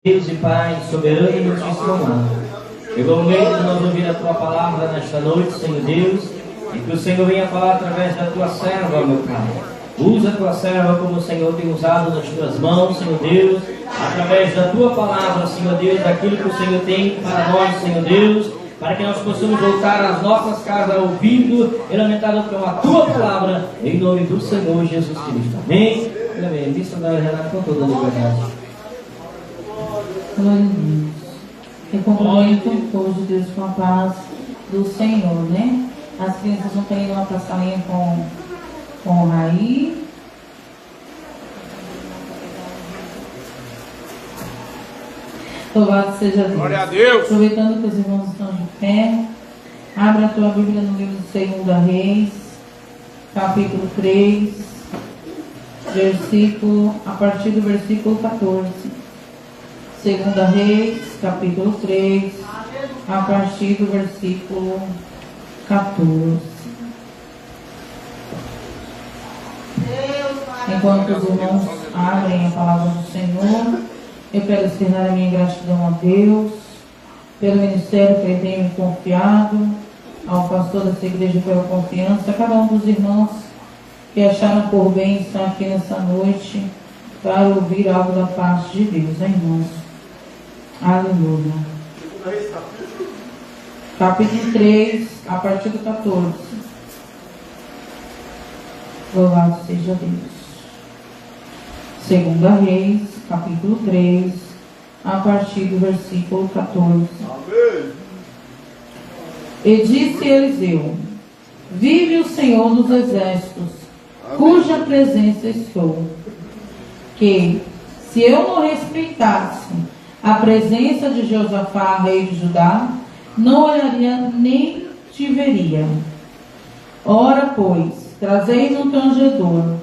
Deus e Pai, soberano e muitíssimo amado, chegou o momento de nós ouvir a Tua palavra nesta noite, Senhor Deus, e que o Senhor venha falar através da Tua serva, meu Pai. Usa a Tua serva como o Senhor tem usado nas Tuas mãos, Senhor Deus, através da Tua palavra, Senhor Deus, daquilo que o Senhor tem para nós, Senhor Deus, para que nós possamos voltar às nossas casas ouvindo e lamentando com a Tua palavra, em nome do Senhor Jesus Cristo. Amém? Amém. Missionário Renato com toda a liberdade. Glória a Deus. Eu comprometo o povo de Deus com a paz do Senhor, né? As crianças não têm uma passarinha com o Raí. Louvado seja Deus. Glória a Deus. Aproveitando que os irmãos estão de pé, abre a tua Bíblia no livro de 2 Reis, capítulo 3, a partir do versículo 14. 2 Reis, capítulo 3, a partir do versículo 14. Enquanto os irmãos abrem a palavra do Senhor, eu quero externar a minha gratidão a Deus, pelo ministério que Ele tem me confiado, ao pastor dessa igreja pela confiança, a cada um dos irmãos que acharam por bem estar aqui nessa noite para ouvir algo da parte de Deus, hein, irmãos? Aleluia. Capítulo 3, a partir do 14. Louvado seja Deus. 2 Reis, capítulo 3, a partir do versículo 14. Amém. E disse Eliseu: vive o Senhor dos exércitos, cuja presença estou, que, se eu não respeitasse a presença de Josafá, rei de Judá, não olharia nem te veria. Ora, pois, trazei um tangedor.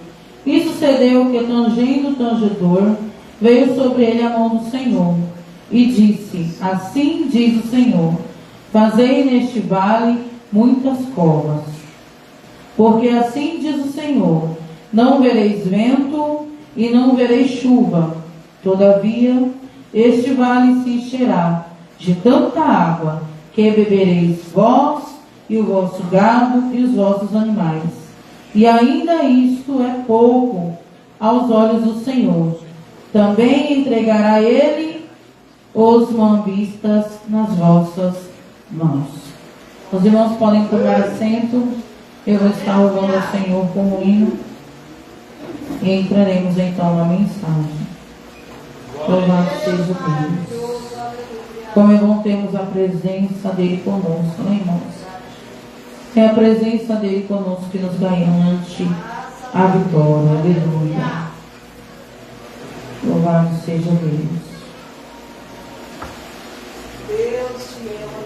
E sucedeu que, tangendo o tangedor, veio sobre ele a mão do Senhor, e disse: assim diz o Senhor, fazei neste vale muitas covas. Porque assim diz o Senhor, não vereis vento e não vereis chuva, todavia este vale se encherá de tanta água, que bebereis vós e o vosso gado e os vossos animais. E ainda isto é pouco aos olhos do Senhor. Também entregará ele os moabitas nas vossas mãos. Os irmãos podem tomar assento. Eu vou estar louvando ao Senhor com o hino. E entraremos então na mensagem. Louvado seja Deus. Como é bom termos a presença dele conosco, né, irmãos? É a presença dele conosco que nos garante a vitória. Aleluia. Louvado seja Deus. Deus te ama,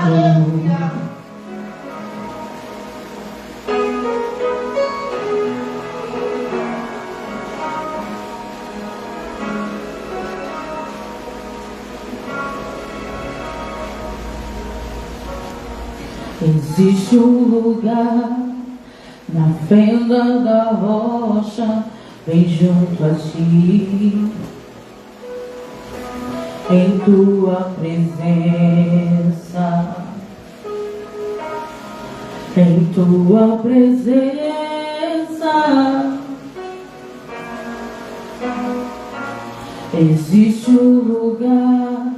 aleluia, Aleluia. Existe um lugar na fenda da rocha, bem junto a ti, em tua presença, em tua presença. Existe um lugar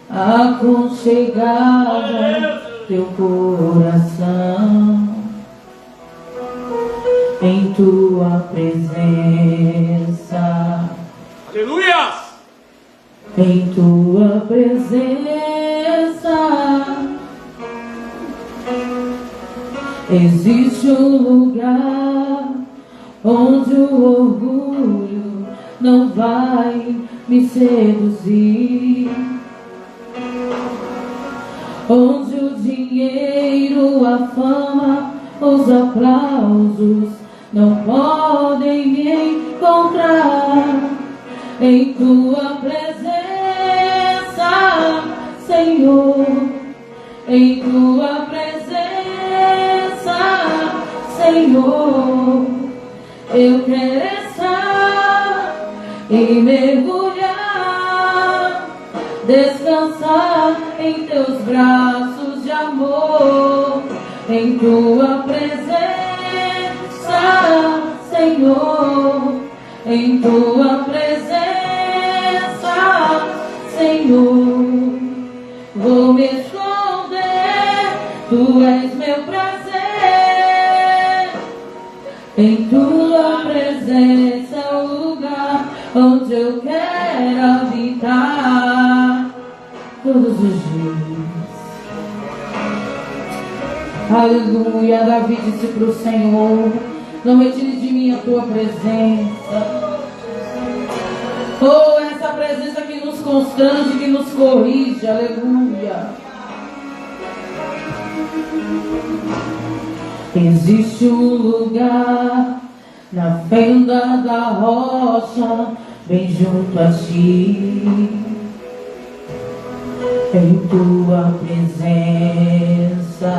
aconchegado teu coração, em tua presença. Aleluia! Em tua presença existe um lugar onde o orgulho não vai me seduzir, onde o dinheiro, a fama, os aplausos não podem me encontrar. Em tua presença, Senhor, em tua presença, Senhor. Eu quero estar e mergulhar, descansar em teus braços de amor, em tua presença, Senhor, em tua presença, Senhor. Vou me esconder, tu és meu prazer, em tua presença é o lugar onde eu quero habitar todos os dias. Aleluia. Davi disse para o Senhor: não retire de mim a tua presença. Oh, essa presença que nos constrange, que nos corrige. Aleluia. Existe um lugar na fenda da rocha, bem junto a ti, em tua presença,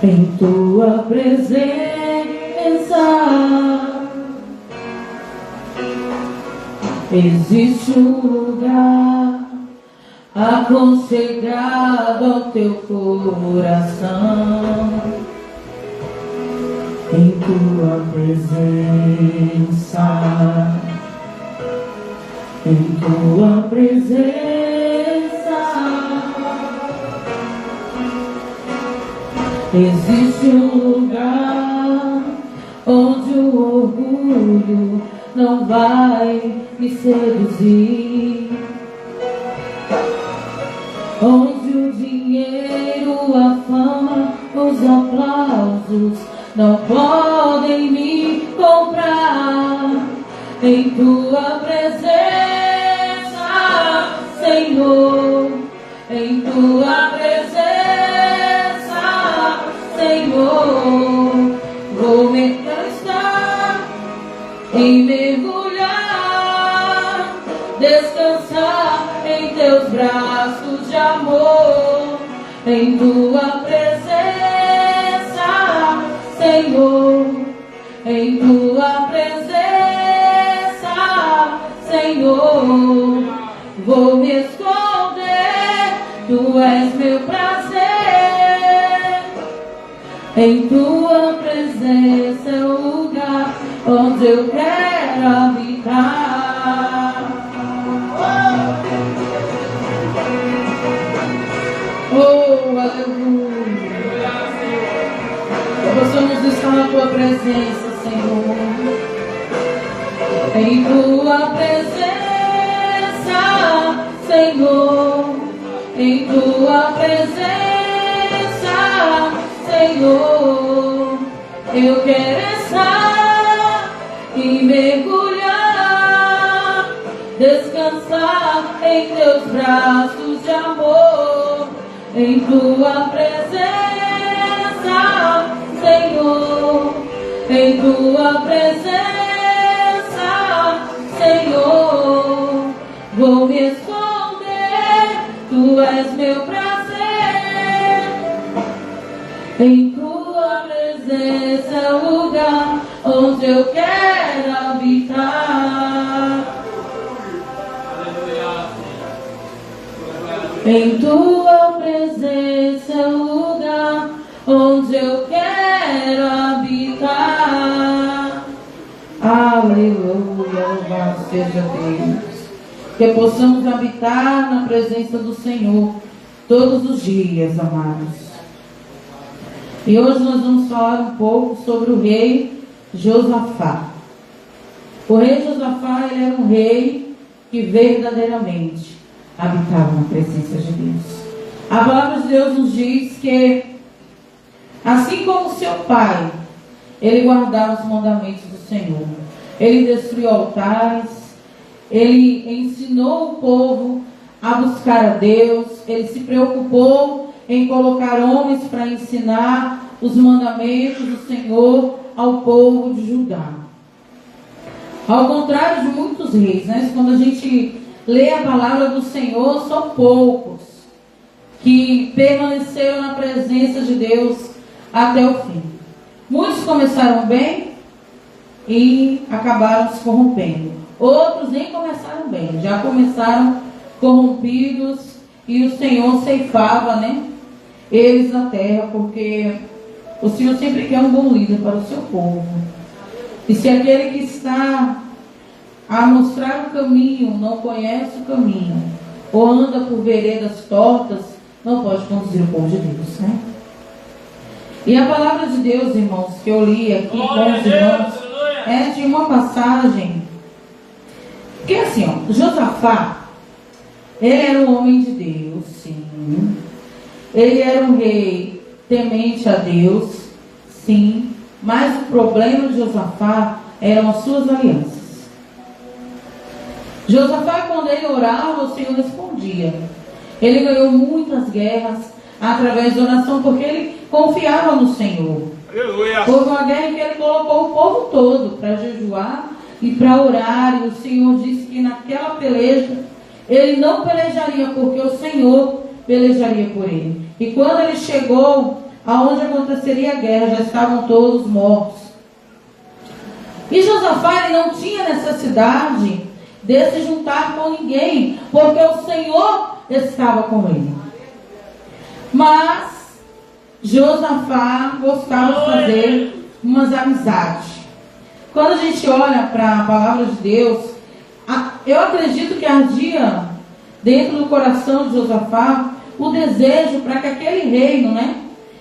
em tua presença. Existe um lugar aconchegado ao teu coração, em tua presença, em tua presença. Existe um lugar onde o orgulho não vai me seduzir, onde o dinheiro, a fama, os aplausos não podem me comprar. Em tua presença, Senhor, em tua presença, Senhor, vou me cansar e mergulhar, descansar em teus braços de amor, em tua presença, Senhor, em tua presença, Senhor. Vou me esconder, tu és meu prazer, em tua presença é o lugar onde eu quero habitar. Oh, aleluia. Que possamos estar na tua presença, Senhor, em tua presença, Senhor, em tua presença, Senhor. Eu quero estar e mergulhar, descansar em teus braços de amor, em tua presença, Senhor, em tua presença, Senhor. Vou me esconder, tu és meu prazer, em tua presença é o lugar onde eu quero habitar. Em tua presença é o lugar onde eu quero habitar. Aleluia, louvado seja Deus. Que possamos habitar na presença do Senhor todos os dias, amados. E hoje nós vamos falar um pouco sobre o rei Josafá. O rei Josafá, ele era um rei que verdadeiramente habitava na presença de Deus. A palavra de Deus nos diz que, assim como seu pai, ele guardava os mandamentos do Senhor. Ele destruiu altares, ele ensinou o povo a buscar a Deus, ele se preocupou em colocar homens para ensinar os mandamentos do Senhor ao povo de Judá. Ao contrário de muitos reis, né? Quando a gente lê a palavra do Senhor, são poucos que permaneceram na presença de Deus até o fim. Muitos começaram bem e acabaram se corrompendo. Outros nem começaram bem, já começaram corrompidos, e o Senhor ceifava, eles na terra, porque o Senhor sempre quer um bom líder para o seu povo. E se aquele que está a mostrar o caminho não conhece o caminho, ou anda por veredas tortas, não pode conduzir o povo de Deus, E a palavra de Deus, irmãos, que eu li aqui com os irmãos, é de uma passagem, porque assim, Josafá, ele era um homem de Deus, sim. Ele era um rei temente a Deus, sim. Mas o problema de Josafá eram as suas alianças. Josafá, quando ele orava, o Senhor respondia. Ele ganhou muitas guerras através da oração, porque ele confiava no Senhor. Aleluia. Houve uma guerra em que ele colocou o povo todo para jejuar e para orar. E o Senhor disse que naquela peleja ele não pelejaria, porque o Senhor pelejaria por ele. E quando ele chegou aonde aconteceria a guerra, já estavam todos mortos. E Josafá, ele não tinha necessidade de se juntar com ninguém, porque o Senhor estava com ele. Mas Josafá gostava de fazer umas amizades. Quando a gente olha para a palavra de Deus, eu acredito que ardia dentro do coração de Josafá o desejo para que aquele reino,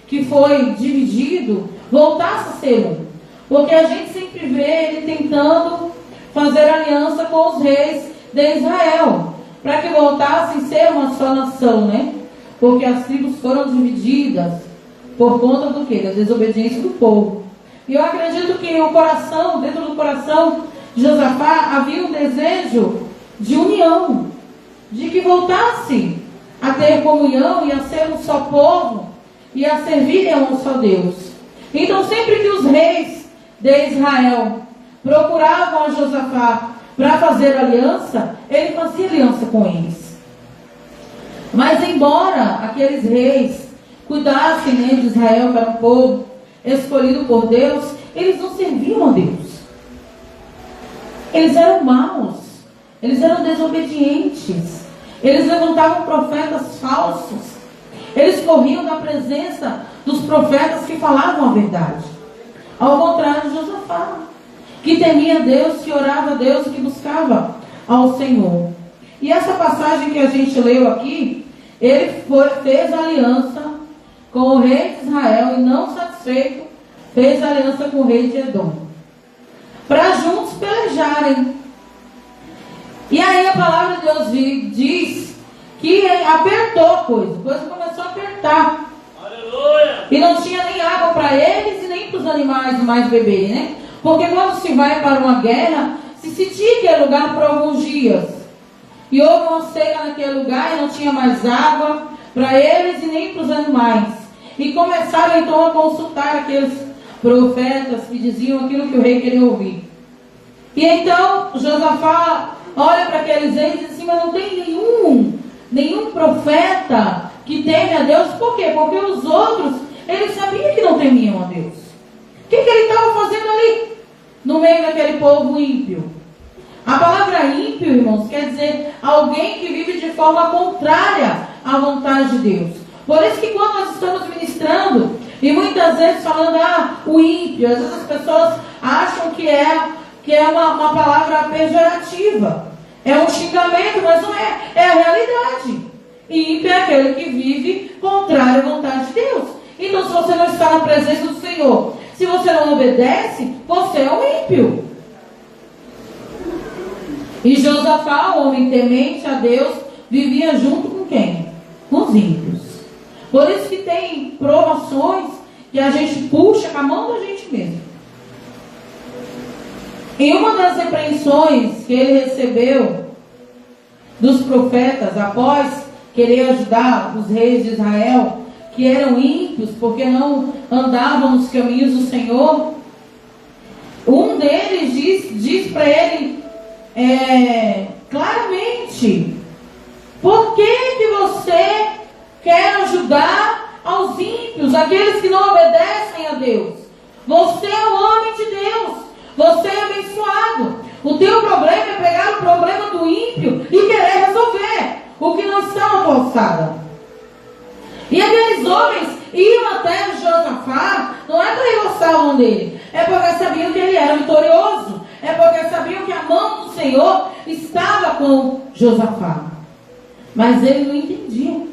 que foi dividido, voltasse a ser um. Porque a gente sempre vê ele tentando fazer aliança com os reis de Israel, para que voltassem a ser uma só nação, Porque as tribos foram divididas por conta do quê? Da desobediência do povo. E eu acredito que o coração, dentro do coração de Josafá, havia um desejo de união, de que voltasse a ter comunhão e a ser um só povo e a servirem a um só Deus. Então, sempre que os reis de Israel procuravam a Josafá para fazer aliança, ele fazia aliança com eles. Mas embora aqueles reis cuidassem de Israel, que era um povo escolhido por Deus, eles não serviam a Deus. Eles eram maus, eles eram desobedientes, eles levantavam profetas falsos, eles corriam da presença dos profetas que falavam a verdade. Ao contrário de Josafá, que temia Deus, que orava a Deus, que buscava ao Senhor. E essa passagem que a gente leu aqui, ele fez aliança com o rei de Israel e, não satisfeito, fez aliança com o rei de Edom, para juntos pelejarem. E aí a palavra de Deus diz que apertou a coisa começou a apertar. Aleluia. E não tinha nem água para eles e nem para os animais mais beberem, Porque quando se vai para uma guerra, se sentia aquele lugar por alguns dias. E houve uma seca naquele lugar e não tinha mais água para eles e nem para os animais. E começaram então a consultar aqueles profetas que diziam aquilo que o rei queria ouvir. E então Josafá olha para aqueles reis e diz assim: mas não tem nenhum profeta que teme a Deus. Por quê? Porque os outros, eles sabiam que não temiam a Deus. O que ele estava fazendo ali, no meio daquele povo ímpio? A palavra ímpio, irmãos, quer dizer alguém que vive de forma contrária à vontade de Deus. Por isso que quando nós estamos ministrando, e muitas vezes falando, o ímpio, às vezes as pessoas acham que é uma palavra pejorativa, é um xingamento, mas não é, é a realidade. Ímpio é aquele que vive contrário à vontade de Deus. Então, se você não está na presença do Senhor, se você não obedece, você é um ímpio. E Josafá, o homem temente a Deus, vivia junto com quem? Com os ímpios. Por isso que tem provações que a gente puxa com a mão da gente mesmo. Em uma das repreensões que ele recebeu dos profetas, após querer ajudar os reis de Israel, que eram ímpios, porque não andavam nos caminhos do Senhor, um deles diz para ele claramente: por que você quer ajudar aos ímpios, aqueles que não obedecem a Deus. Você é o homem de Deus. Você é abençoado. O teu problema é pegar o problema do ímpio e querer resolver o que não está na tua alçada. E aqueles homens iam até Josafá, não é para engrossar a mão dele, é porque sabiam que ele era vitorioso, é porque sabiam que a mão do Senhor estava com Josafá. Mas ele não entendia.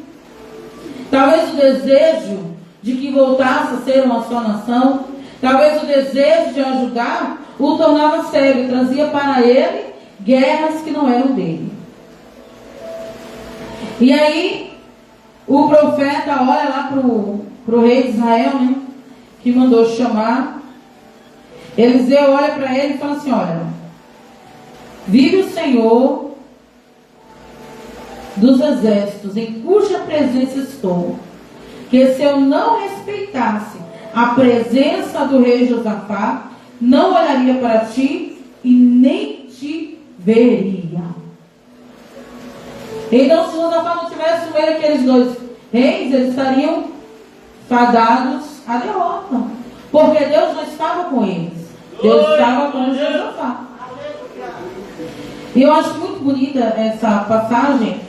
Talvez o desejo de que voltasse a ser uma só nação, talvez o desejo de ajudar o tornava cego e trazia para ele guerras que não eram dele. E aí o profeta olha lá para o rei de Israel, né, que mandou chamar. Eliseu olha para ele e fala assim: olha, vive o Senhor dos exércitos, em cuja presença estou, que se eu não respeitasse a presença do rei Josafá, não olharia para ti e nem te veria. Então, se Josafá não tivesse no meio daqueles dois reis, eles estariam fadados à derrota, porque Deus não estava com eles, Deus estava com Josafá. E eu acho muito bonita essa passagem,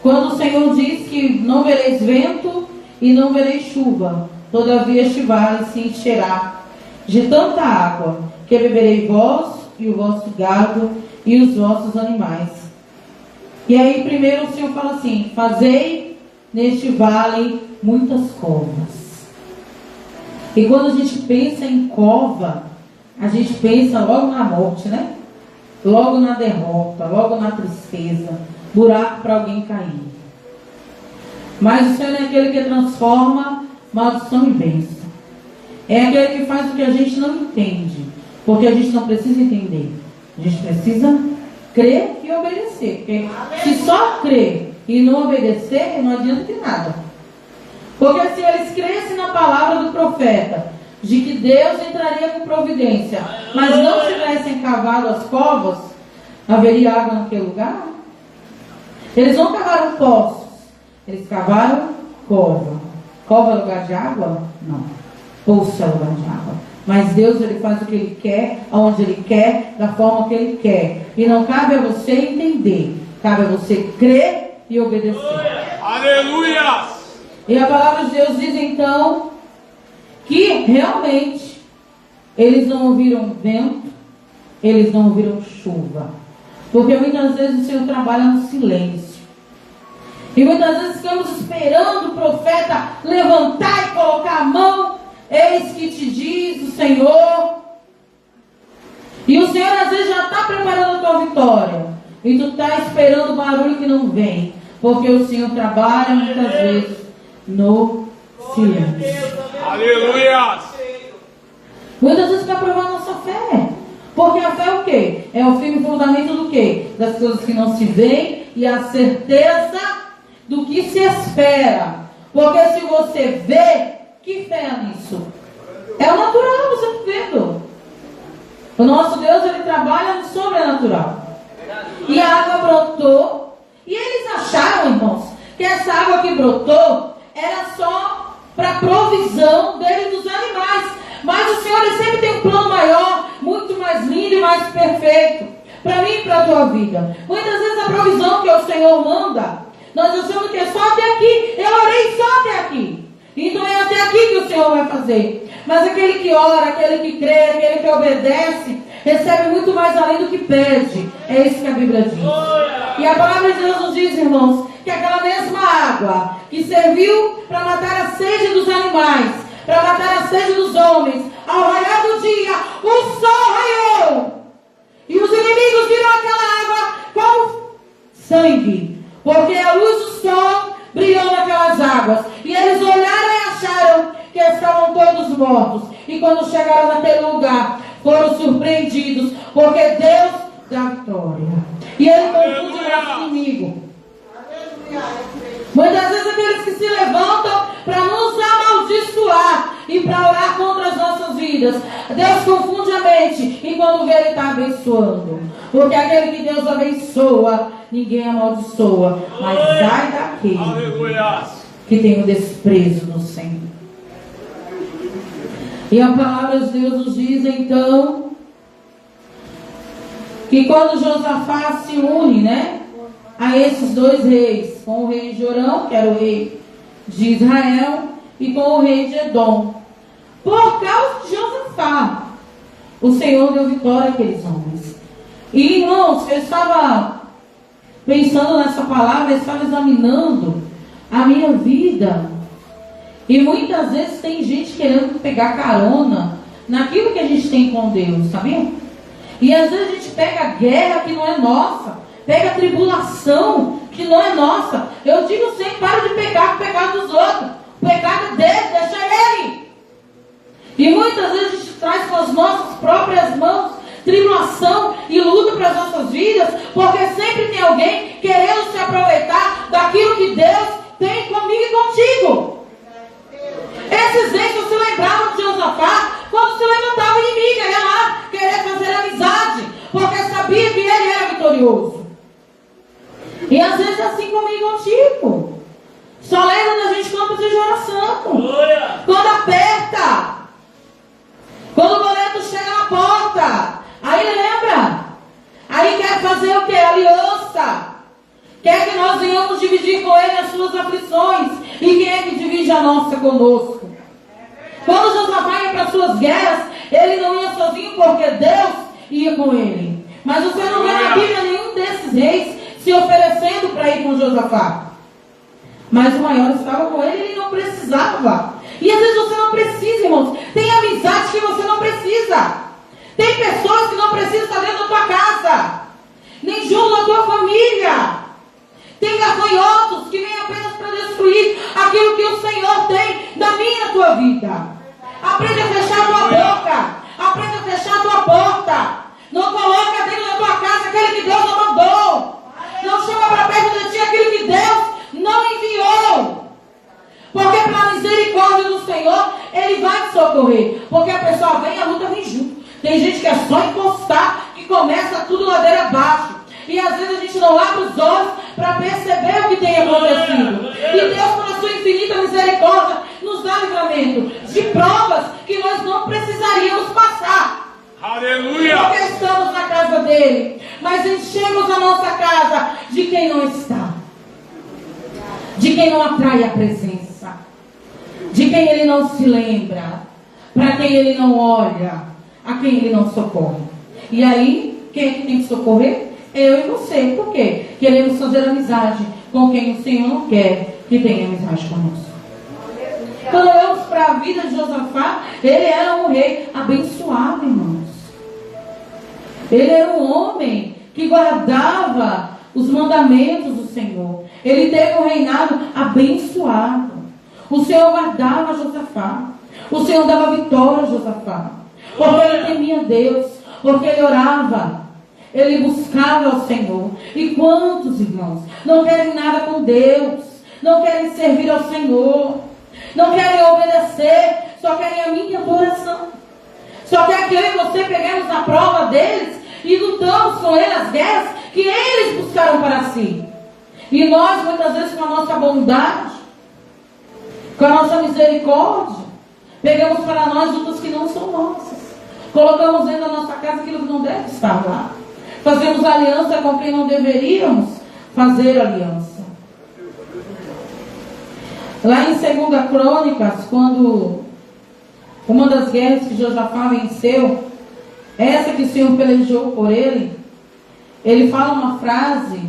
quando o Senhor diz que não vereis vento e não vereis chuva, todavia este vale se encherá de tanta água, que beberei vós e o vosso gado e os vossos animais. E aí primeiro o Senhor fala assim: fazei neste vale muitas covas. E quando a gente pensa em cova, a gente pensa logo na morte, né? Logo na derrota, logo na tristeza, buraco para alguém cair. Mas o Senhor é aquele que transforma maldição em bênção. É aquele que faz o que a gente não entende, porque a gente não precisa entender, a gente precisa crer e obedecer. Porque se só crer e não obedecer, não adianta de nada. Porque se eles crescem na palavra do profeta de que Deus entraria com providência, mas não tivessem cavado as covas, haveria água naquele lugar? Eles não cavaram poços, eles cavaram cova. Cova é lugar de água? Não. Poço é lugar de água. Mas Deus, ele faz o que ele quer, aonde ele quer, da forma que ele quer. E não cabe a você entender, cabe a você crer e obedecer. Aleluia! E a palavra de Deus diz então que realmente eles não ouviram vento, eles não ouviram chuva. Porque muitas vezes o Senhor trabalha no silêncio. E muitas vezes ficamos esperando o profeta levantar e colocar a mão. Eis que te diz o Senhor. E o Senhor às vezes já está preparando a tua vitória. E tu está esperando o barulho que não vem. Porque o Senhor trabalha muitas vezes no silêncio. Aleluia! Muitas vezes está provando a nossa fé. Porque a fé é o quê? É o firme fundamento do quê? Das coisas que não se veem e a certeza do que se espera. Porque se você vê, que fé é nisso? É o natural, você está vendo. O nosso Deus, ele trabalha no sobrenatural. E a água brotou. E eles acharam, irmãos, que essa água que brotou era só para provisão deles dos animais. Mas o Senhor, ele sempre tem um plano maior, muito mais lindo e mais perfeito para mim e para a tua vida. Muitas vezes a provisão que o Senhor manda, nós achamos que é só até aqui. Eu orei só até aqui. Então é até aqui que o Senhor vai fazer. Mas aquele que ora, aquele que crê, aquele que obedece, recebe muito mais além do que pede. É isso que a Bíblia diz. E a palavra de Deus nos diz, irmãos, que aquela mesma água que serviu para matar a sede dos animais, para matar a sede dos homens, ao raiar do dia, o sol raiou. E os inimigos viram aquela água como sangue, porque a luz do sol brilhou naquelas águas. E eles olharam e acharam que estavam todos mortos. E quando chegaram naquele lugar, foram surpreendidos, porque Deus dá vitória. E ele confunde o nosso inimigo. Muitas vezes aqueles que se levantam para nos amaldiçoar e para orar contra as nossas vidas, Deus confunde a mente, e quando vê, ele está abençoando. Porque aquele que Deus abençoa, ninguém amaldiçoa. Mas sai daquele que tem o desprezo do Senhor. E a palavra de Deus nos diz então que quando Josafá se une, né, a esses dois reis, com o rei Jorão, que era o rei de Israel, e com o rei de Edom, por causa de Josafá, o Senhor deu vitória àqueles homens. E irmãos, eu estava pensando nessa palavra, eu estava examinando a minha vida, e muitas vezes tem gente querendo pegar carona naquilo que a gente tem com Deus, sabia? E às vezes a gente pega a guerra que não é nossa, pega a tribulação que não é nossa. Eu digo sempre, para de pegar o pecado dos outros, o pecado dele, deixa ele. E muitas vezes a gente traz com as nossas próprias mãos tribulação e luta para as nossas vidas, porque sempre tem alguém querendo se aproveitar daquilo que Deus tem comigo e contigo. Esses reis se lembravam de Josafá quando se levantava o inimigo, ia lá querer fazer amizade, porque sabia que ele era vitorioso. E às vezes é assim comigo e contigo. Só lembra da gente quando precisa de oração, quando aperta, quando o boleto chega na porta, aí lembra, aí quer fazer o que? Aliança, quer que nós venhamos dividir com ele as suas aflições. E quem é que divide a nossa conosco? Quando Josafá ia para as suas guerras, ele não ia sozinho porque Deus ia com ele. Mas você não vê na Bíblia nenhum desses reis se oferecendo para ir com Josafá. Mas o maior estava com ele e ele não precisava. E às vezes você não precisa, irmãos. Tem amizade que você não precisa. Tem pessoas que não precisam estar dentro da tua casa, nem junto da tua família. Tem gafanhotos que vêm apenas para destruir aquilo que o Senhor tem da minha e da tua vida. Aprende a fechar a tua boca. Aprende a fechar a tua porta. Não coloca dentro da tua casa aquele que Deus não mandou. Não chama para perto de ti aquilo que Deus não enviou. Porque pela misericórdia do Senhor, Ele vai te socorrer. Porque a pessoa vem e a luta vem junto. Tem gente que é só encostar que começa tudo ladeira abaixo. E às vezes a gente não abre os olhos para perceber o que tem acontecido. E Deus, por a sua infinita misericórdia, nos dá livramento de provas que nós não precisaríamos passar. Aleluia! Porque estamos na casa dele. Mas enchemos a nossa casa de quem não está, de quem não atrai a presença, de quem ele não se lembra, para quem ele não olha, a quem ele não socorre. E aí, quem é que tem que socorrer? Eu e você. Por quê? Queremos fazer amizade com quem o Senhor não quer que tenha amizade conosco. Quando olhamos para a vida de Josafá, ele era um rei abençoado, irmãos. Ele era um homem que guardava os mandamentos do Senhor. Ele teve um reinado abençoado. O Senhor guardava Josafá. O Senhor dava vitória a Josafá. Porque ele temia Deus. Porque ele orava. Ele buscava ao Senhor. E quantos irmãos não querem nada com Deus? Não querem servir ao Senhor? Não querem obedecer? Só querem a minha adoração. Só quer que eu e você peguemos na prova deles e lutamos com eles as guerras que eles buscaram para si. E nós, muitas vezes, com a nossa bondade, com a nossa misericórdia, pegamos para nós lutas que não são nossas. Colocamos dentro da nossa casa aquilo que não deve estar lá. Fazemos aliança com quem não deveríamos fazer aliança. Lá em 2 Crônicas, quando uma das guerras que Josafá venceu, essa que o Senhor pelejou por ele, ele fala uma frase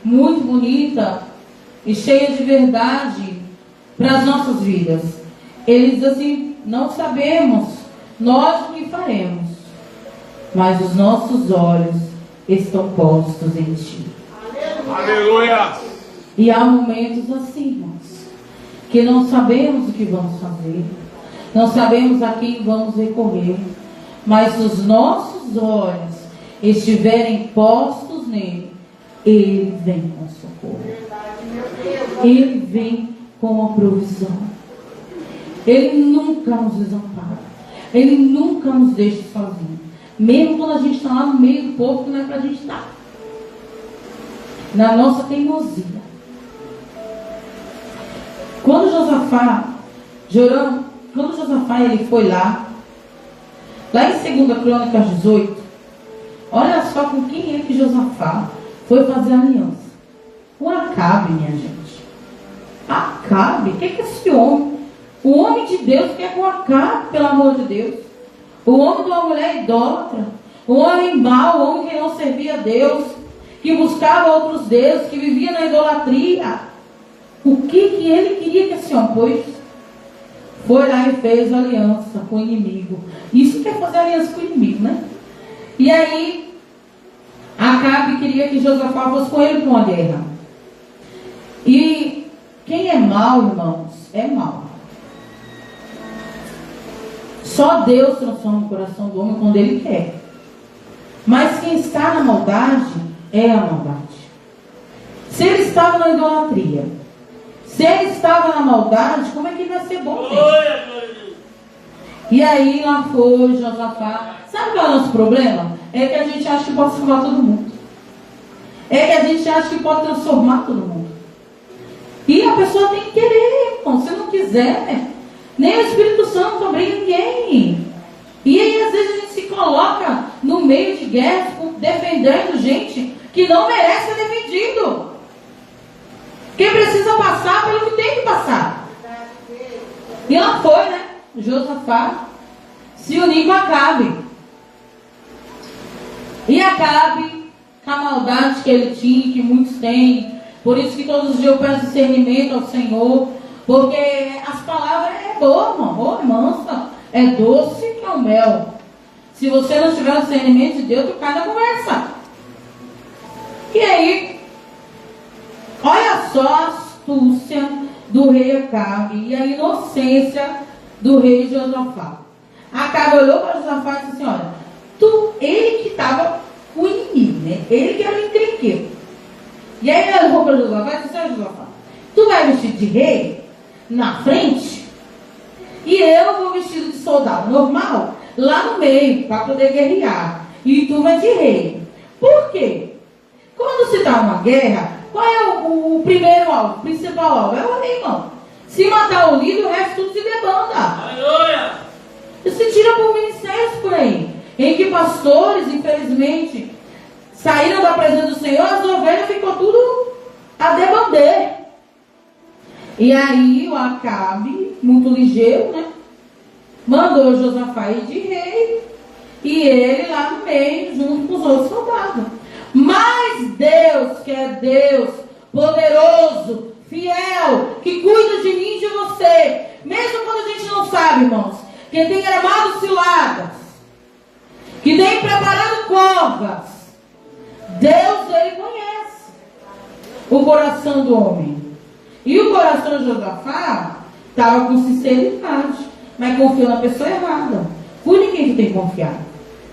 muito bonita e cheia de verdade para as nossas vidas. Ele diz assim: não sabemos nós o que faremos, mas os nossos olhos estão postos em ti. Aleluia! E há momentos assim, irmãos, que não sabemos o que vamos fazer, não sabemos a quem vamos recorrer, mas se os nossos olhos estiverem postos nele, ele vem com socorro. Ele vem com a provisão. Ele nunca nos desampara. Ele nunca nos deixa sozinho. Mesmo quando a gente está lá no meio do povo, que não é para a gente estar. Na nossa teimosia. Quando Josafá ele foi lá em 2 Crônicas 18, olha só com quem é que Josafá foi fazer aliança. Com Acabe, minha gente. Acabe, o que é esse homem? O homem de Deus quer com Acabe, pelo amor de Deus. O homem de uma mulher idólatra, o homem mau, o homem que não servia a Deus, que buscava outros deuses, que vivia na idolatria. O que ele queria que esse homem pôs? Foi lá e fez aliança com o inimigo. Isso quer fazer aliança com o inimigo, né? E aí, Acabe queria que Josafá fosse com ele para uma guerra. E quem é mau, irmãos, é mau. Só Deus transforma o coração do homem quando Ele quer. Mas quem está na maldade é a maldade. Se ele estava na idolatria, se ele estava na maldade, como é que vai ser bom? E aí lá foi Josafá. Sabe qual é o nosso problema? É que a gente acha que pode salvar todo mundo. É que a gente acha que pode transformar todo mundo. E a pessoa tem que querer, irmão. Se não quiser, nem o Espírito Santo obriga ninguém. E aí às vezes a gente se coloca no meio de guerras defendendo gente que não merece ser defendido. Quem precisa passar pelo que tem que passar. E lá foi, né? Josafá se unir com Acabe. E Acabe, com a maldade que ele tinha, que muitos têm, por isso que todos os dias eu peço discernimento ao Senhor, porque as palavras é boa, irmão, é mansa, é doce que é o mel. Se você não tiver o discernimento de Deus, tu cai na conversa. E aí, olha só a astúcia do rei Acabe e a inocência do rei Josafá. Acabe olhou para Josafá e disse assim: olha, ele que estava com o inimigo, né? Ele que era o encrenqueiro. E aí ele olhou para Josafá e disse: olha, Josafá, tu vai vestido de rei na frente e eu vou vestido de soldado normal lá no meio para poder guerrear. E tu vai de rei. Por quê? Quando se dá uma guerra, qual é o primeiro alvo, o principal alvo? É o rei, irmão. Se matar o líder, o resto tudo se debanda. Aleluia! Se tira por ministérios por aí, em que pastores, infelizmente, saíram da presença do Senhor, as ovelhas ficou tudo a debander. E aí o Acabe, muito ligeiro, né? Mandou Josafá ir de rei. E ele lá no meio, junto com os outros soldados. Mas Deus, que é Deus poderoso, fiel, que cuida de mim e de você, mesmo quando a gente não sabe, irmãos, que tem armado ciladas, que tem preparado covas, Deus, Ele conhece o coração do homem. E o coração de Josafá estava com sinceridade, mas confiou na pessoa errada. Cuida quem tu tem confiado,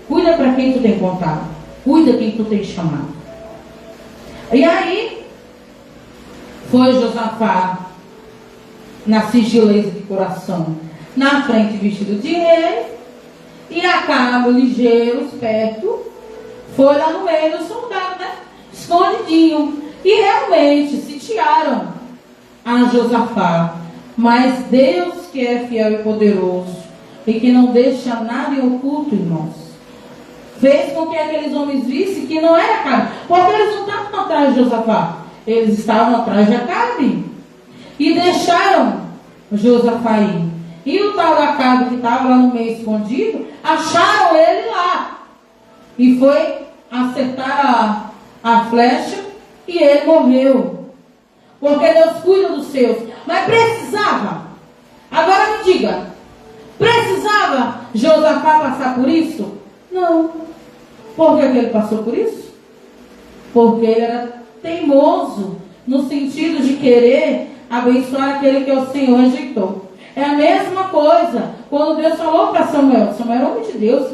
cuida para quem tu tem contado, cuida quem tu tem chamado. E aí foi Josafá na sigileza de coração, na frente vestido de rei, e Acabe, ligeiro, esperto, foi lá no meio do soldado, né? Escondidinho. E realmente sitiaram a Josafá. Mas Deus, que é fiel e poderoso e que não deixa nada em oculto, irmãos, fez com que aqueles homens vissem que não era Acabe, porque eles não estavam atrás de Josafá, eles estavam atrás de Acabe e deixaram Josafá ir. E o tal Acabe que estava lá no meio escondido, acharam ele lá e foi acertar a flecha e ele morreu, porque Deus cuida dos seus. Mas precisava, agora me diga, precisava Josafá passar por isso? Não. Por que ele passou por isso? Porque ele era teimoso, no sentido de querer abençoar aquele que o Senhor rejeitou. É a mesma coisa quando Deus falou para Samuel. Samuel era homem de Deus,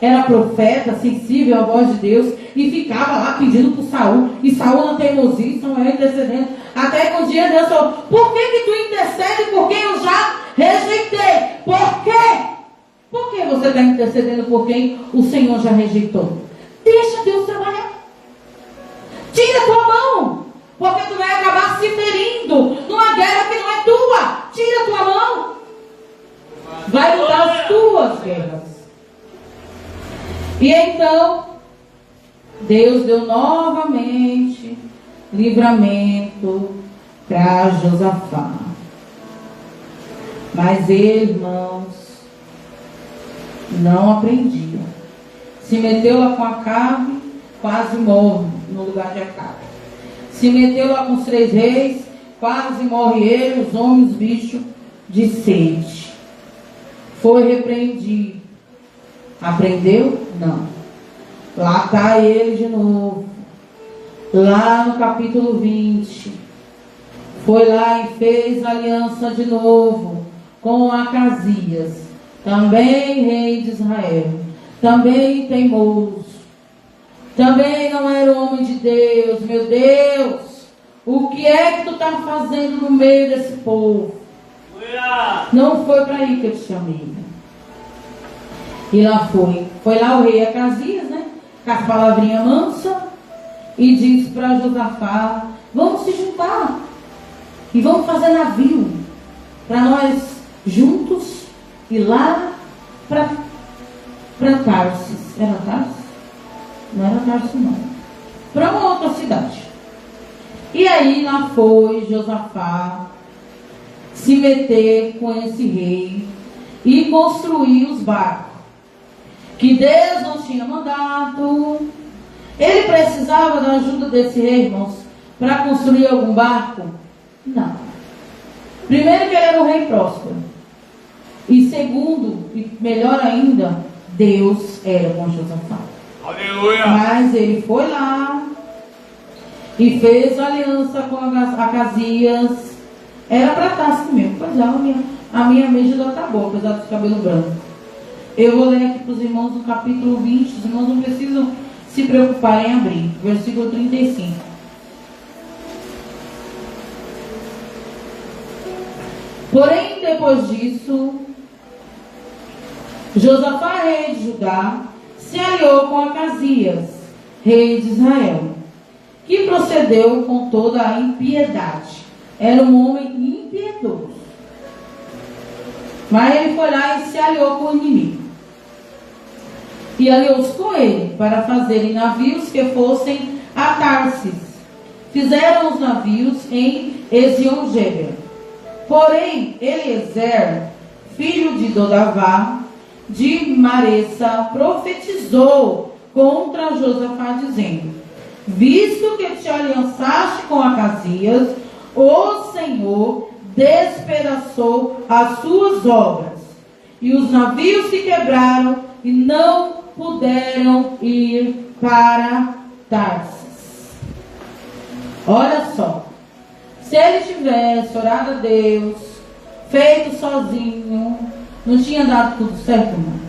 era profeta, sensível à voz de Deus, e ficava lá pedindo para Saul, e Saul na teimosia, Samuel intercedendo, até que um dia Deus falou: por que tu intercede por quem eu já rejeitei? Por quê? Por que você está intercedendo por quem o Senhor já rejeitou? Deixa Deus trabalhar. Tira tua mão, porque tu vai acabar se ferindo numa guerra que não é tua. vai lutar as tuas guerras. E então, Deus deu novamente livramento para Josafá. Mas ele, irmãos, não aprendia. Se meteu lá com Acabe, quase morre no lugar de Acabe. Se meteu lá com os 3 reis, quase morre ele, os homens, os bichos, de sede. Foi repreendido. Aprendeu? Não. Lá está ele de novo. Lá no capítulo 20. Foi lá e fez aliança de novo com Acasias, também rei de Israel, também teimoso, também não era homem de Deus. Meu Deus, o que é que tu está fazendo no meio desse povo? Não foi para aí que eu te chamei. E lá foi lá o rei Acasias, né, com as palavrinhas mansas, e disse para Josafá: vamos se juntar e vamos fazer navio para nós juntos ir lá para Tarsis. Era Tarsis? Não era Tarsis, não. Para uma outra cidade. E aí lá foi Josafá se meter com esse rei e construir os barcos que Deus não tinha mandado. Ele precisava da ajuda desse rei, irmãos, para construir algum barco? Não. Primeiro, que ele era um rei próspero. E segundo, e melhor ainda, Deus era com Josafá. Aleluia. Mas ele foi lá e fez aliança com Acasias. Era para estar assim mesmo. Pois é, a minha mesa já está boa, apesar dos cabelos brancos. Eu vou ler aqui para os irmãos no capítulo 20. Os irmãos não precisam se preocupar em abrir. Versículo 35. Porém, depois disso, Josafá, rei de Judá, se aliou com Acasias, rei de Israel, que procedeu com toda a impiedade. Era um homem impiedoso. Mas ele foi lá e se aliou com o inimigo. E aliou-se com ele para fazerem navios que fossem a Tarsis. Fizeram os navios em Ezion-Geber. Porém, Eliezer, filho de Dodavá, de Maressa, profetizou contra Josafá, dizendo: visto que te aliançaste com Acasias, o Senhor despedaçou as suas obras, e os navios se quebraram e não puderam ir para Tarsis. Olha só, se ele tivesse orado a Deus, feito sozinho, não tinha dado tudo certo, não.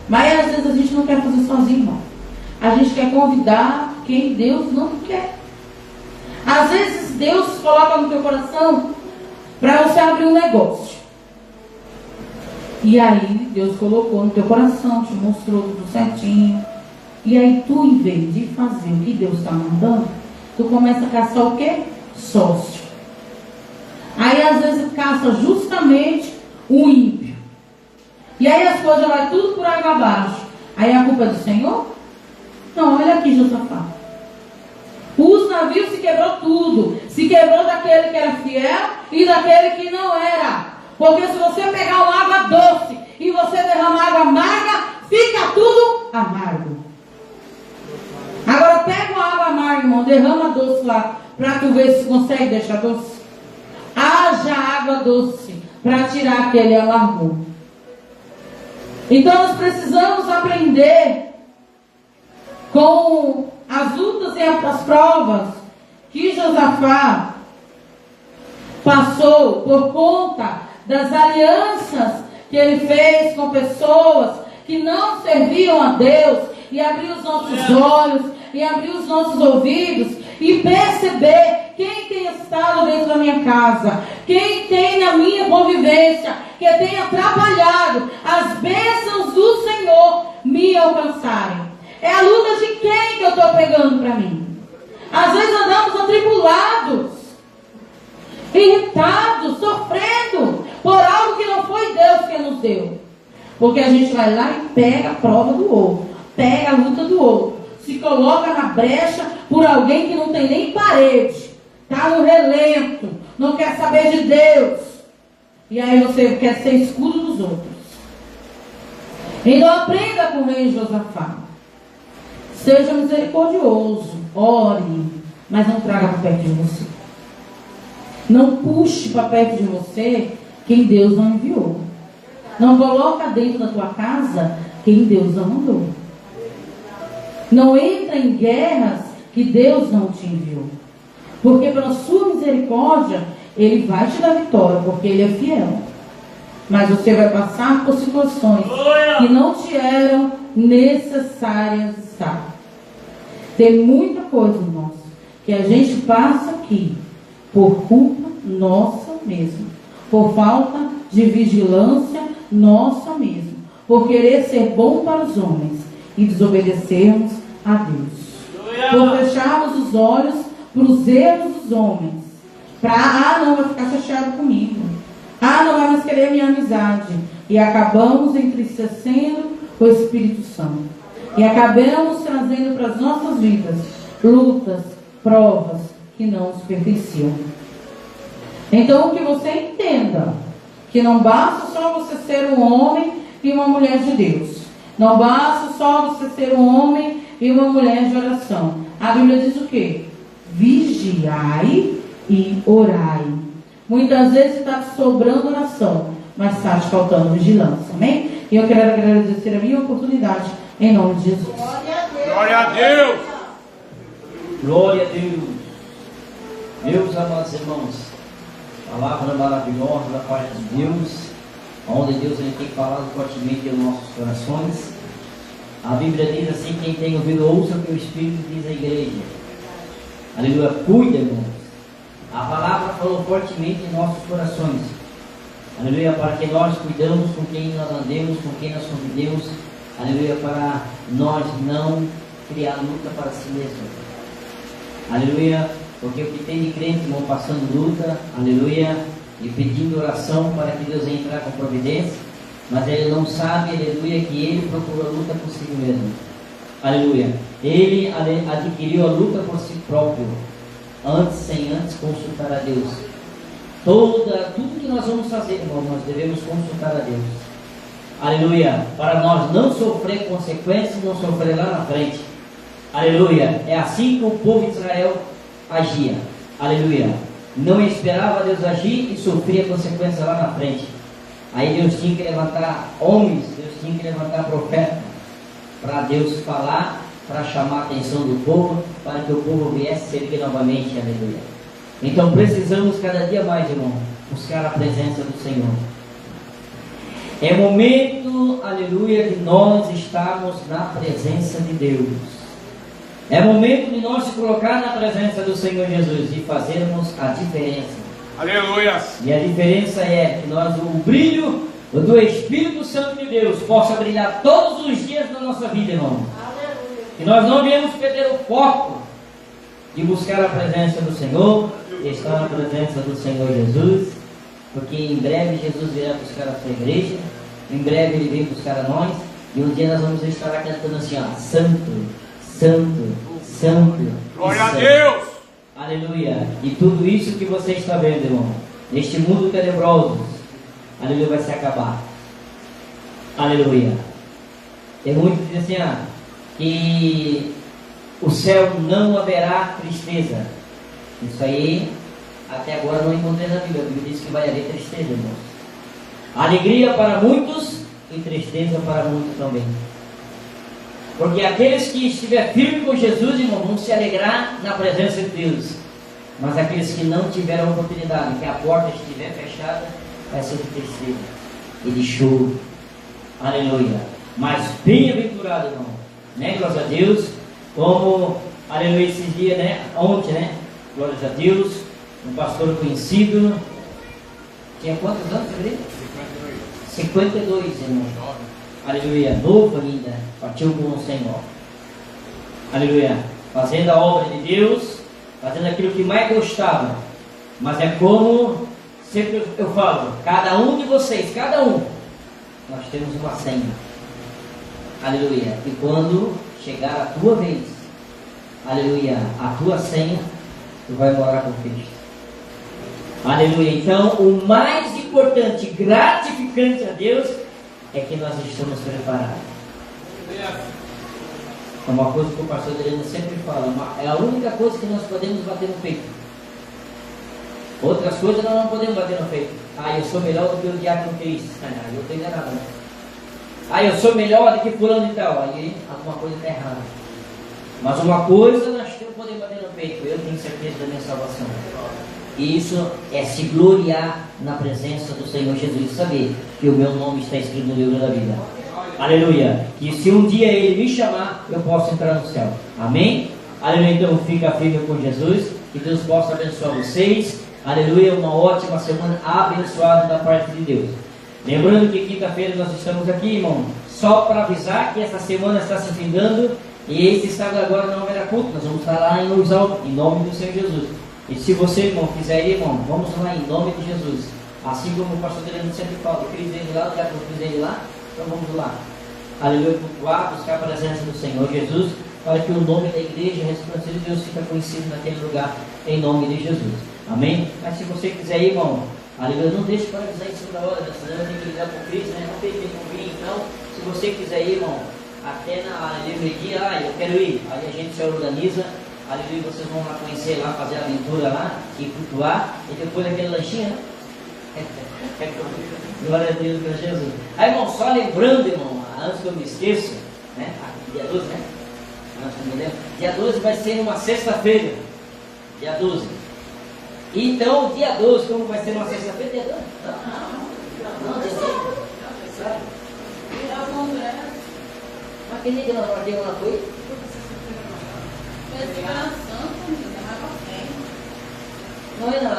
Mas às vezes a gente não quer fazer sozinho, não. A gente quer convidar quem Deus não quer. Às vezes Deus coloca no teu coração para você abrir um negócio. E aí Deus colocou no teu coração, te mostrou tudo certinho. E aí tu, em vez de fazer o que Deus está mandando, tu começa a caçar o quê? Sócio. Aí às vezes caça justamente o ímpio. E aí as coisas vai tudo por água abaixo. Aí a culpa é do Senhor? Não, olha aqui, Josafá. Os navios se quebrou tudo. Se quebrou daquele que era fiel e daquele que não era. Porque se você pegar uma água doce e você derramar água amarga, fica tudo amargo. Agora pega uma água amarga, irmão, derrama doce lá, para tu ver se consegue deixar doce. Haja água doce para tirar aquele amargor. Então nós precisamos aprender com as lutas e as provas que Josafá passou por conta das alianças que ele fez com pessoas que não serviam a Deus, e abrir os nossos olhos e abrir os nossos ouvidos e perceber quem tem estado dentro da minha casa, quem tem na minha convivência, que tem atrapalhado as bênçãos do Senhor me alcançarem. É a luta de quem que eu estou pegando para mim? Às vezes andamos atribulados, irritados, sofrendo por algo que não foi Deus que nos deu. Porque a gente vai lá e pega a prova do outro, pega a luta do outro, se coloca na brecha por alguém que não tem nem parede, está no relento, não quer saber de Deus. E aí você quer ser escudo dos outros. Então aprenda com o rei Josafá. Seja misericordioso, ore, mas não traga para perto de você. Não puxe para perto de você quem Deus não enviou. Não coloca dentro da tua casa quem Deus não mandou. Não entra em guerras que Deus não te enviou. Porque pela sua misericórdia, Ele vai te dar vitória, porque Ele é fiel. Mas você vai passar por situações que não te eram necessárias estar. Tem muita coisa, irmãos, que a gente passa aqui por culpa nossa mesmo, por falta de vigilância nossa mesmo, por querer ser bom para os homens e desobedecermos a Deus, por fecharmos os olhos para os erros dos homens, para, não vai ficar chateado comigo, não vai mais querer minha amizade, e acabamos entristecendo o Espírito Santo, e acabamos trazendo para as nossas vidas lutas, provas que não nos pertenciam. Então que você entenda que não basta só você ser um homem e uma mulher de Deus, não basta só você ser um homem e uma mulher de oração. A Bíblia diz o quê? Vigiai e orai. Muitas vezes está te sobrando oração, mas está te faltando vigilância, amém? E eu quero agradecer a minha oportunidade em nome de Jesus. Glória a Deus! Glória a Deus! Meus amados irmãos, palavra maravilhosa da parte de Deus, onde Deus ele tem falado fortemente aos nossos corações. A Bíblia diz assim: quem tem ouvido, ouça o que o Espírito diz à igreja. Aleluia, cuida, irmãos. A palavra falou fortemente em nossos corações. Aleluia, para que nós cuidamos com quem nós andemos, com quem nós convivemos. Aleluia, para nós não criar luta para si mesmo. Aleluia, porque o que tem de crente, irmão, passando luta, aleluia, e pedindo oração para que Deus venha entrar com providência, mas ele não sabe, aleluia, que ele procura luta por si mesmo. Aleluia, ele adquiriu a luta por si próprio, sem antes consultar a Deus. Tudo que nós vamos fazer, irmão, nós devemos consultar a Deus. Aleluia, para nós não sofrer consequências, não sofrer lá na frente. Aleluia, é assim que o povo de Israel agia. Aleluia, não esperava Deus agir e sofria consequências lá na frente. Aí Deus tinha que levantar homens, Deus tinha que levantar profetas, para Deus falar, para chamar a atenção do povo, para que o povo viesse servir novamente. Aleluia. Então precisamos cada dia mais, irmão, buscar a presença do Senhor. É momento, aleluia, de nós estarmos na presença de Deus. É momento de nós se colocar na presença do Senhor Jesus e fazermos a diferença. Aleluia! E a diferença é que nós, o brilho do Espírito Santo de Deus possa brilhar todos os dias na nossa vida, irmão. Aleluia. Que nós não viemos perder o foco de buscar a presença do Senhor, e estar na presença do Senhor Jesus, porque em breve Jesus virá buscar a sua igreja, em breve Ele vem buscar a nós, e um dia nós vamos estar lá cantando assim, ó, Santo, Santo, Santo. Glória a Deus! Aleluia. E tudo isso que você está vendo, irmão, neste mundo tenebroso, aleluia, vai se acabar. Aleluia. Tem muitos que dizem assim, que o céu não haverá tristeza. Isso aí, até agora não encontrei na Bíblia. A Bíblia diz que vai haver tristeza, irmãos. Alegria para muitos e tristeza para muitos também. Porque aqueles que estiverem firmes com Jesus, irmão, vão se alegrar na presença de Deus. Mas aqueles que não tiveram oportunidade, que a porta estiver fechada, vai ser de tristeza e de choro. Aleluia. Mas bem-aventurado, irmão, né? Glória a Deus. Como, aleluia, esses dias, né? Ontem, né? Glória a Deus. Um pastor conhecido. Tinha quantos anos, Frederico? 52, irmão. Aleluia, novo ainda, partiu com o Senhor. Aleluia, fazendo a obra de Deus, fazendo aquilo que mais gostava. Mas é como sempre eu falo, cada um de vocês, cada um, nós temos uma senha. Aleluia. E quando chegar a tua vez, aleluia, a tua senha, tu vai morar com Cristo. Aleluia. Então, o mais importante, gratificante a Deus, é que nós estamos preparados. É uma coisa que o pastor Adriano sempre fala, é a única coisa que nós podemos bater no peito. Outras coisas nós não podemos bater no peito. Ah, eu sou melhor do que o diácono Cristo. Ah, eu estou enganado, né? Ah, eu sou melhor do que fulano e tal. Aí alguma coisa está errada. Mas uma coisa nós não podemos bater no peito. Eu tenho certeza da minha salvação. E isso é se gloriar na presença do Senhor Jesus. Saber que o meu nome está escrito no livro da vida. Aleluia. Que se um dia Ele me chamar, eu posso entrar no céu. Amém? Aleluia. Então fica firme com Jesus. Que Deus possa abençoar vocês. Aleluia. Uma ótima semana abençoada da parte de Deus. Lembrando que quinta-feira nós estamos aqui, irmão, só para avisar que essa semana está se findando e esse sábado agora não haverá culto. Nós vamos estar lá em Luiz Alves, em nome do Senhor Jesus. E se você, irmão, quiser ir, irmão, vamos lá em nome de Jesus. Assim como o pastor Adriano sempre fala, eu quis ir lá, já que eu quis ir lá, então vamos lá. Aleluia, cultuar, buscar a presença do Senhor Jesus, para que o nome da igreja, a resplandecer de Deus, fique conhecido naquele lugar, em nome de Jesus. Amém? Mas se você quiser ir, irmão, aleluia, não deixe para avisar em cima da hora, senão tem que ligar para o Cristo, né? Não tem tempo de vir. Então, se você quiser ir, irmão, até na livraria, eu quero ir. Aí a gente se organiza, aleluia, vocês vão lá conhecer lá, fazer a aventura lá, e cultuar, e depois aquele lanchinho, né? Glória a Deus, meu Jesus. Aí, irmão, só lembrando, irmão, antes que eu me esqueça, né? Dia 12, né? Antes que eu me lembro. Dia 12 vai ser uma sexta-feira. Dia 12. Então, dia 12, como vai ser uma sexta-feira? Dia 12? Não, dia 12. Mas que dia que nós partimos lá foi? Não é na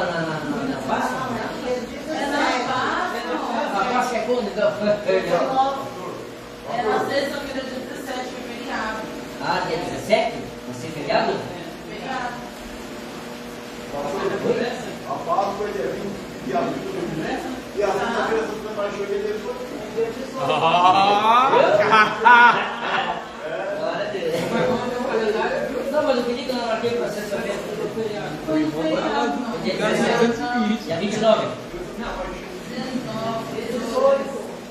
Páscoa? É na Páscoa. A Páscoa é quando? É na sexta-feira, dia 17, é feriado. Ah, dia 17? Vai ser feriado? Feriado. A Páscoa foi dia 20 de abril. E a sexta-feira você vai chover depois. Glória a Deus. Não, mas eu queria que eu não marquei para sexta-feira. Foi feriado. Dia 17. Dia 29.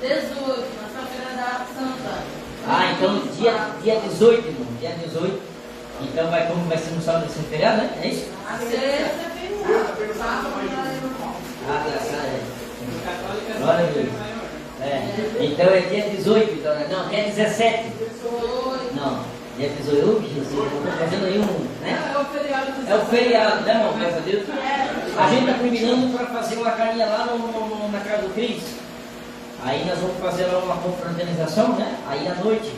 18, na sexta-feira da Santa. Ah, então dia 18, irmão. Dia 18. Então como vai ser no sábado desse feriado, né? É isso? A sexta é feriado. Sábado é normal. Ah, graças a Deus. Glória a Deus. Então é dia 18, então, né? Não, dia 17. 18. Não, dia 18, Jesus, eu estou fazendo aí né? É o feriado. É o feriado, né, irmão? Graças a Deus. A gente está combinando para fazer uma carinha lá na casa do Cristo. Aí nós vamos fazer lá uma confraternização, né? Aí à noite.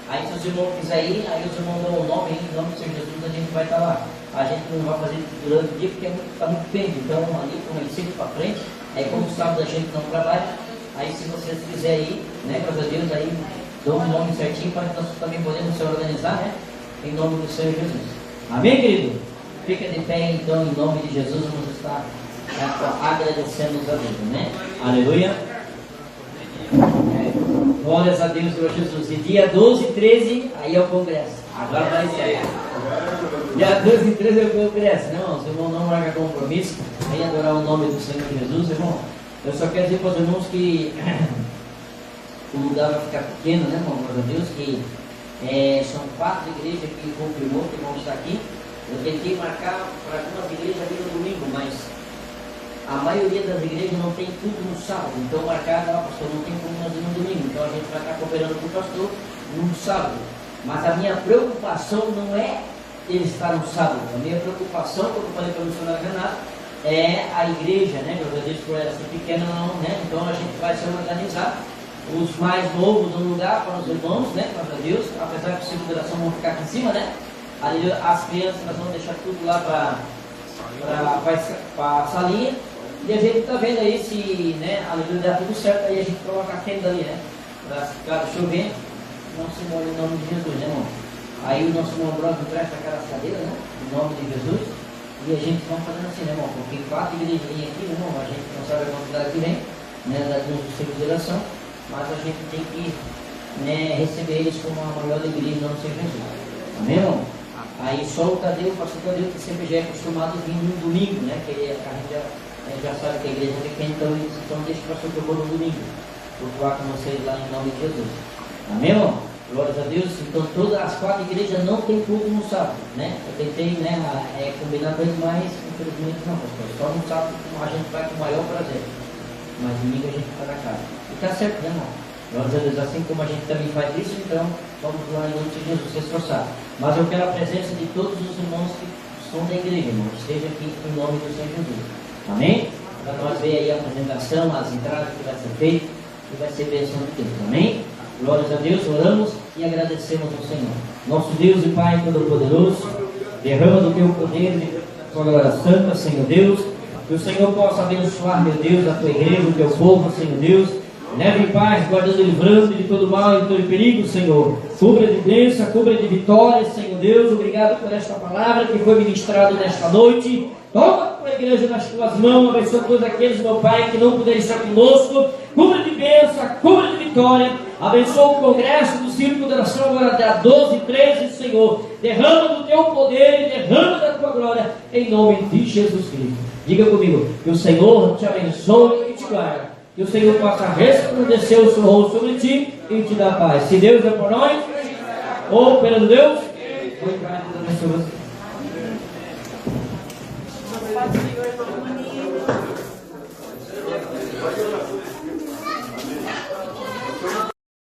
Aí se os irmãos quiserem ir, aí os irmãos dão o nome aí, em nome do Senhor Jesus, a gente vai estar lá. A gente não vai fazer durante o dia porque está muito tempo. Então ali, como ele sempre para frente, aí como sábado a gente não trabalha, aí se vocês quiserem ir, né, graças a Deus, aí dão o nome certinho para que nós também podemos se organizar, né? Em nome do Senhor Jesus. Amém, querido? Fica de pé então, em nome de Jesus, vamos estar agradecendo a Deus, né? Aleluia. Glórias a Deus, Senhor Jesus. E dia 12 e 13, aí é o congresso. Agora vai ser. Dia 12 e 13 é o congresso, né, irmão? Os irmãos não largam compromisso em adorar o nome do Senhor Jesus, irmão. Eu só quero dizer para os irmãos que o lugar vai ficar pequeno, né, irmão? Glória a Deus, que são 4 igrejas que confirmou que vão estar aqui. Eu tentei marcar para algumas igrejas ali no domingo, mas a maioria das igrejas não tem tudo no sábado. Então marcar, não, pastor, não tem como nós ir no domingo. Então a gente vai estar cooperando com o pastor no sábado. Mas a minha preocupação não é ele estar no sábado. A minha preocupação, como eu falei para o missionário Renato, é a igreja, né? Meu Deus, por ela ser pequena, não, né? Então a gente vai se organizar. Os mais novos no lugar para os irmãos, né? Glória a Deus, apesar que os segundo geração vão ficar aqui em cima, né? Ali, as crianças nós vamos deixar tudo lá para a salinha. E a gente está vendo aí se, né, aleluia, dá tudo certo, aí a gente coloca a tenda ali, né? Para se ficar chovendo, não se molhe em nome de Jesus, né, irmão? Aí o nosso irmão Bronco empresta aquelas cadeiras, né? Em nome de Jesus. E a gente vai fazendo assim, né, irmão? Porque 4 igrejas aqui, né, irmão? A gente não sabe a quantidade que vem, né? Da segunda geração. mas a gente tem que, né, receber eles com uma maior alegria em nome do Senhor Jesus. Amém, irmão? Aí só o Tadeu, o pastor Tadeu, que sempre já é acostumado a vir no domingo, né? Que a gente já sabe que a igreja é pequena, então deixa o pastor que eu vou no domingo. Vou falar com vocês lá em nome de Jesus. Amém, irmão? Glórias a Deus. Então todas as 4 igrejas não tem culto no sábado, né? Eu tentei, né, combinar com eles, mas infelizmente não, pastor. Só no sábado a gente vai com o maior prazer. Mas domingo a gente está na casa. E está certo, né, irmão? Glórias a Deus, assim como a gente também faz isso, então vamos lá em nome de Jesus se esforçar. Mas eu quero a presença de todos os irmãos que são da igreja, irmão. Esteja aqui em nome do Senhor Jesus. Amém? Para nós ver aí a apresentação, as entradas que vai ser feita, que vai ser bênção de Deus. Amém? Glórias a Deus, oramos e agradecemos ao Senhor. Nosso Deus e Pai Todo-Poderoso, derrama do teu poder, da tua glória santa, Senhor Deus. Que o Senhor possa abençoar, meu Deus, a tua igreja, o teu povo, Senhor Deus. Leve em paz, guardando e livrando de todo mal e de todo perigo, Senhor. Cubra de bênção, cubra de vitória, Senhor Deus. Obrigado por esta palavra que foi ministrada nesta noite. Toma a tua igreja nas tuas mãos, abençoa todos aqueles, meu Pai, que não puderam estar conosco. Cubra de bênção, cubra de vitória. Abençoa o congresso do Círculo de Oração agora até 12 e 13, Senhor. Derrama do teu poder e derrama da tua glória, em nome de Jesus Cristo. Diga comigo, que o Senhor te abençoe e te guarde. Que o Senhor possa resplandecer o seu rosto sobre ti e te dar paz. Se Deus é por nós, ou pelo Deus, foi para Deus abençoe você.